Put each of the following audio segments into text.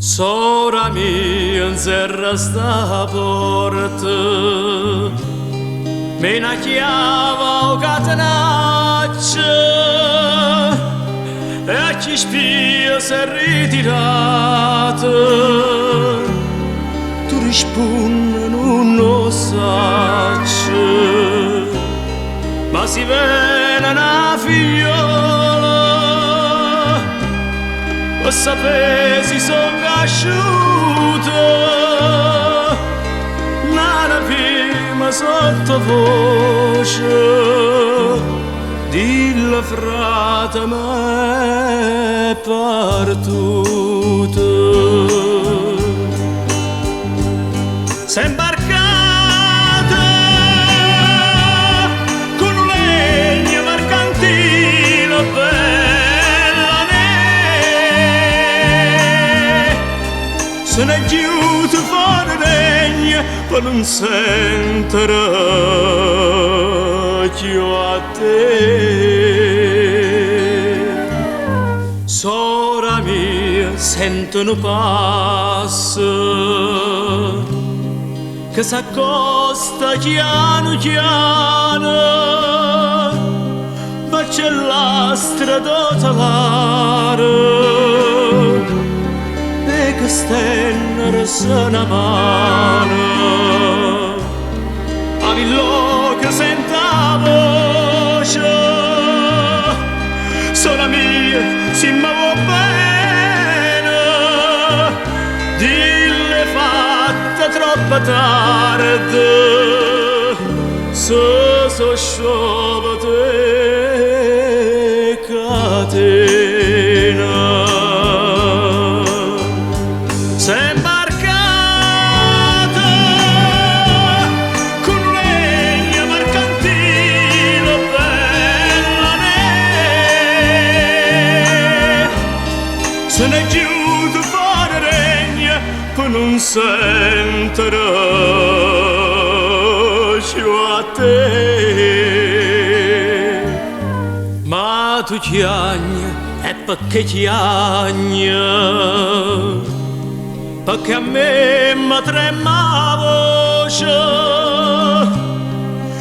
Sora mia inserra sta porta, me na chiava o catenaccia, e a chi spia si è ritirata, tu rispondi non lo sacci, ma si vede una figliola, e sapere si son cresciuta, nana prima sottovoce, dilla frate m'è partuta. Sei imbarcata con un legno mercantile bella se n'è giunto fuori legno per non sentire più a te. Sora mia, sento un passo che s'accosta piano piano verso la strada tolare e che stenne se ne mano a villo che senta voce sola mia si muove bene dille fatta troppo tardi se so sciopate catena. Sei imbarcata con un legno mercantile bella se n'è giunto fuori regno per non sentire più a te. Ma tu chiagni e perché chiagni? Perché a me mi trema la voce,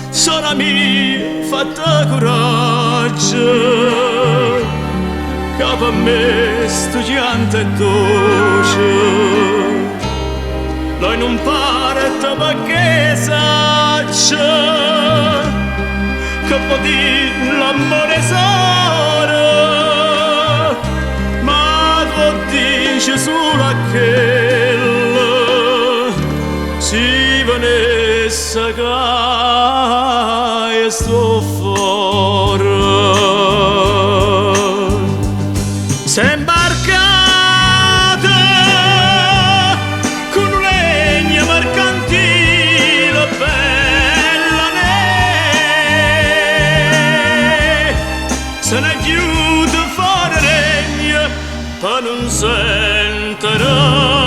sono mia fatta coraggio, che per me sto pianto è dolce. Noi non parte perché saccia, che può dire l'amore solo, ma tu dici solo che si venisse che sto fuori. Sei imbarcata con un legno mercantile bella se n'è giunto fuori regno per non sentire